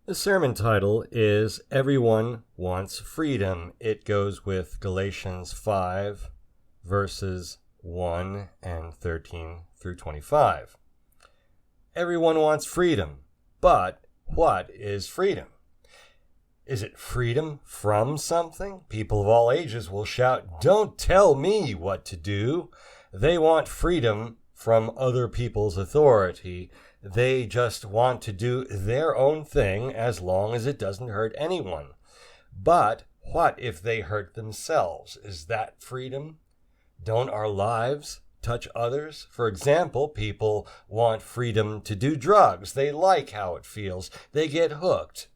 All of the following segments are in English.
The sermon title is Everyone Wants Freedom. It goes with Galatians 5, verses 1 and 13 through 25. Everyone wants freedom, but what is freedom? Is it freedom from something? People of all ages will shout, "Don't tell me what to do." They want freedom from other people's authority. They just want to do their own thing as long as it doesn't hurt anyone. But what if they hurt themselves? Is that freedom? Don't our lives touch others? For example, people want freedom to do drugs. They like how it feels. They get hooked.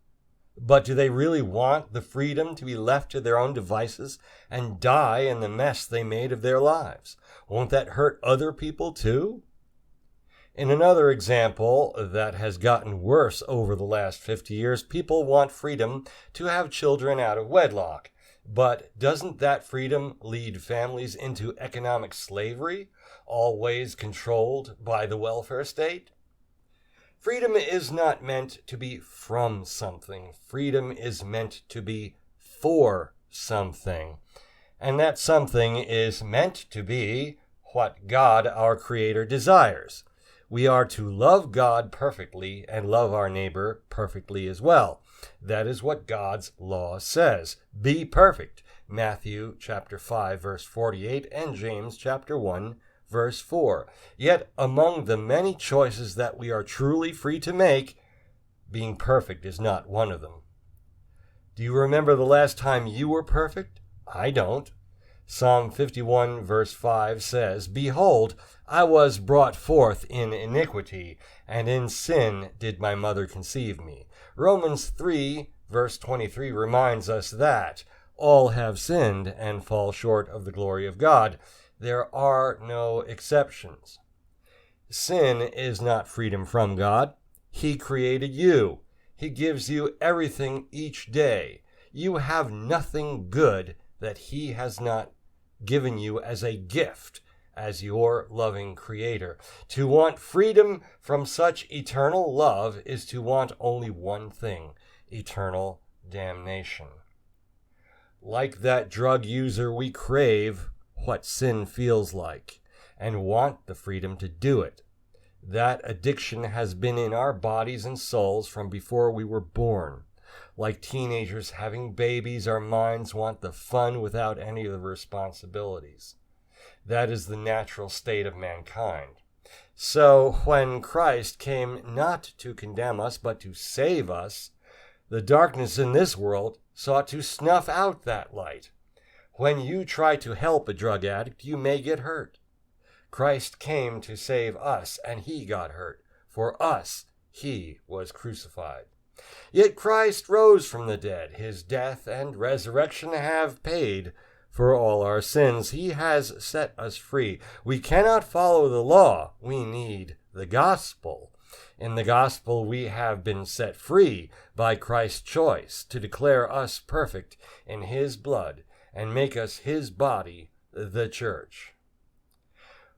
But do they really want the freedom to be left to their own devices and die in the mess they made of their lives? Won't that hurt other people too? In another example that has gotten worse over the last 50 years, people want freedom to have children out of wedlock. But doesn't that freedom lead families into economic slavery, always controlled by the welfare state? Freedom is not meant to be from something. Freedom is meant to be for something. And that something is meant to be what God, our Creator, desires. We are to love God perfectly and love our neighbor perfectly as well. That is what God's law says. Be perfect. Matthew chapter 5, verse 48, and James chapter 1, verse 4. Yet among the many choices that we are truly free to make, being perfect is not one of them. Do you remember the last time you were perfect? I don't. Psalm 51, verse 5 says, "Behold, I was brought forth in iniquity, and in sin did my mother conceive me." Romans 3, verse 23 reminds us that all have sinned and fall short of the glory of God. There are no exceptions. Sin is not freedom from God. He created you. He gives you everything each day. You have nothing good that He has not given you as a gift as your loving Creator. To want freedom from such eternal love is to want only one thing: eternal damnation. Like that drug user, we crave what sin feels like and want the freedom to do it. That addiction has been in our bodies and souls from before we were born. Like teenagers having babies, our minds want the fun without any of the responsibilities. That is the natural state of mankind. So when Christ came not to condemn us, but to save us, the darkness in this world sought to snuff out that light. When you try to help a drug addict, you may get hurt. Christ came to save us, and He got hurt. For us, He was crucified. Yet Christ rose from the dead. His death and resurrection have paid for all our sins. He has set us free. We cannot follow the law. We need the gospel. In the gospel, we have been set free by Christ's choice to declare us perfect in His blood and make us His body, the church.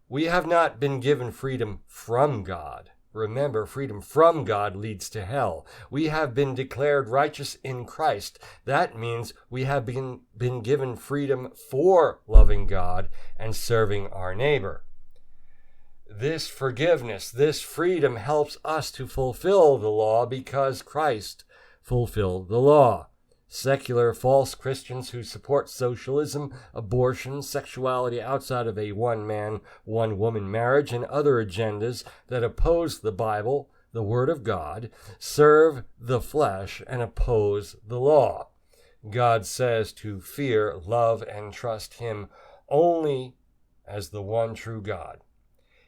We have not been given freedom from God. Remember, freedom from God leads to hell. We have been declared righteous in Christ. That means we have been given freedom for loving God and serving our neighbor. This forgiveness, this freedom helps us to fulfill the law because Christ fulfilled the law. Secular false Christians who support socialism, abortion, sexuality outside of a one-man, one-woman marriage, and other agendas that oppose the Bible, the Word of God, serve the flesh and oppose the law. God says to fear, love, and trust Him only as the one true God.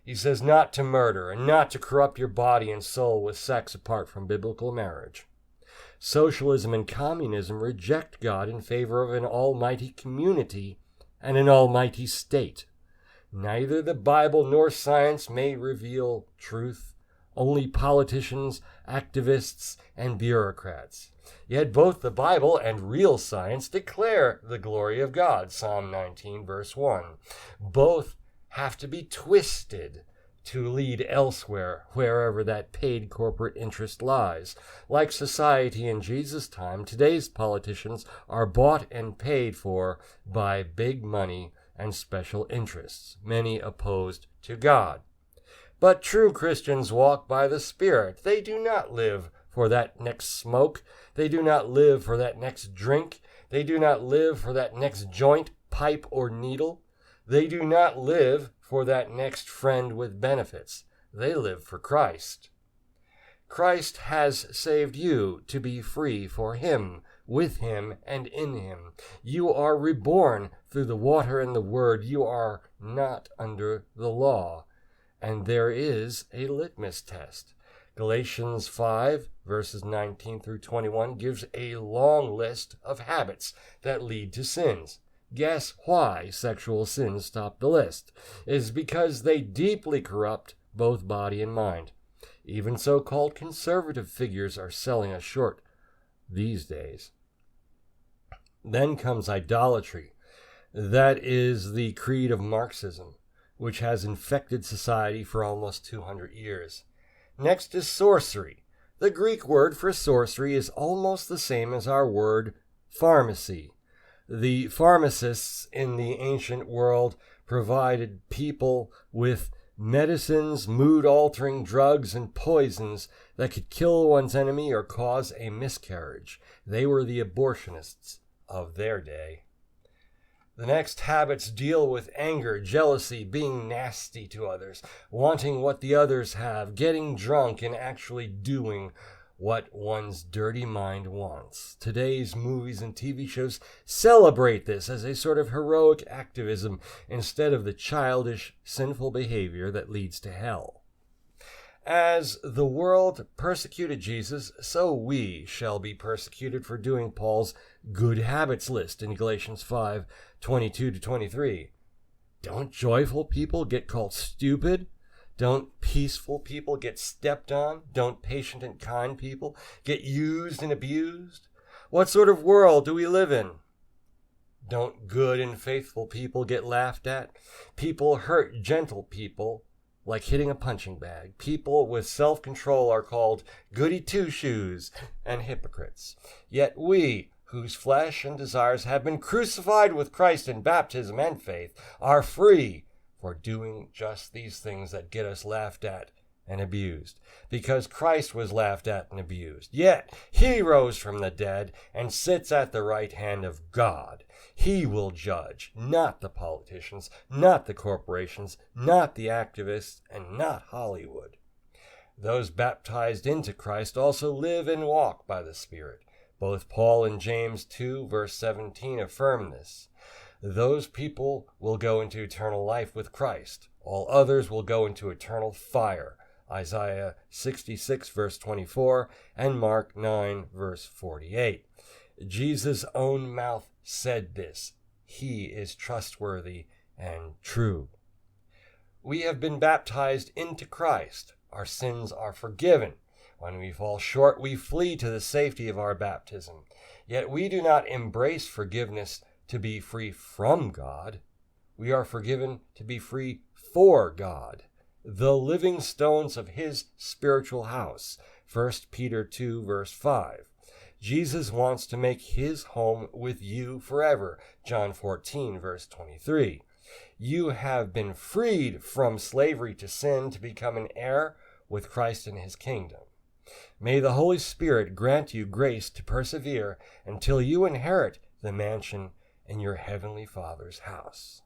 He says not to murder and not to corrupt your body and soul with sex apart from biblical marriage. Socialism and communism reject God in favor of an almighty community and an almighty state. Neither the Bible nor science may reveal truth, only politicians, activists, and bureaucrats. Yet both the Bible and real science declare the glory of God, Psalm 19, verse 1. Both have to be twisted to lead elsewhere, wherever that paid corporate interest lies. Like society in Jesus' time, today's politicians are bought and paid for by big money and special interests, many opposed to God. But true Christians walk by the Spirit. They do not live for that next smoke. They do not live for that next drink. They do not live for that next joint, pipe, or needle. They do not live for that next friend with benefits. They live for Christ. Christ has saved you to be free for Him, with Him, and in Him. You are reborn through the water and the Word. You are not under the law. And there is a litmus test. Galatians 5, verses 19 through 21 gives a long list of habits that lead to sins. Guess why sexual sins top the list? It is because they deeply corrupt both body and mind. Even so-called conservative figures are selling us short these days. Then comes idolatry. That is the creed of Marxism, which has infected society for almost 200 years. Next is sorcery. The Greek word for sorcery is almost the same as our word pharmacy. The pharmacists in the ancient world provided people with medicines, mood-altering drugs, and poisons that could kill one's enemy or cause a miscarriage. They were the abortionists of their day. The next habits deal with anger, jealousy, being nasty to others, wanting what the others have, getting drunk, and actually doing what one's dirty mind wants. Today's movies and TV shows celebrate this as a sort of heroic activism instead of the childish, sinful behavior that leads to hell. As the world persecuted Jesus, so we shall be persecuted for doing Paul's good habits list in Galatians 5, 22 to 23. Don't joyful people get called stupid? Don't peaceful people get stepped on? Don't patient and kind people get used and abused? What sort of world do we live in? Don't good and faithful people get laughed at? People hurt gentle people like hitting a punching bag. People with self-control are called goody two-shoes and hypocrites. Yet we, whose flesh and desires have been crucified with Christ in baptism and faith, are free for doing just these things that get us laughed at and abused. Because Christ was laughed at and abused. Yet He rose from the dead and sits at the right hand of God. He will judge, not the politicians, not the corporations, not the activists, and not Hollywood. Those baptized into Christ also live and walk by the Spirit. Both Paul and James 2, verse 17 affirm this. Those people will go into eternal life with Christ. All others will go into eternal fire. Isaiah 66, verse 24, and Mark 9, verse 48. Jesus' own mouth said this. He is trustworthy and true. We have been baptized into Christ. Our sins are forgiven. When we fall short, we flee to the safety of our baptism. Yet we do not embrace forgiveness to be free from God. We are forgiven to be free for God, the living stones of His spiritual house. 1 Peter 2, verse 5. Jesus wants to make His home with you forever. John 14, verse 23. You have been freed from slavery to sin to become an heir with Christ in His kingdom. May the Holy Spirit grant you grace to persevere until you inherit the mansion in your heavenly Father's house.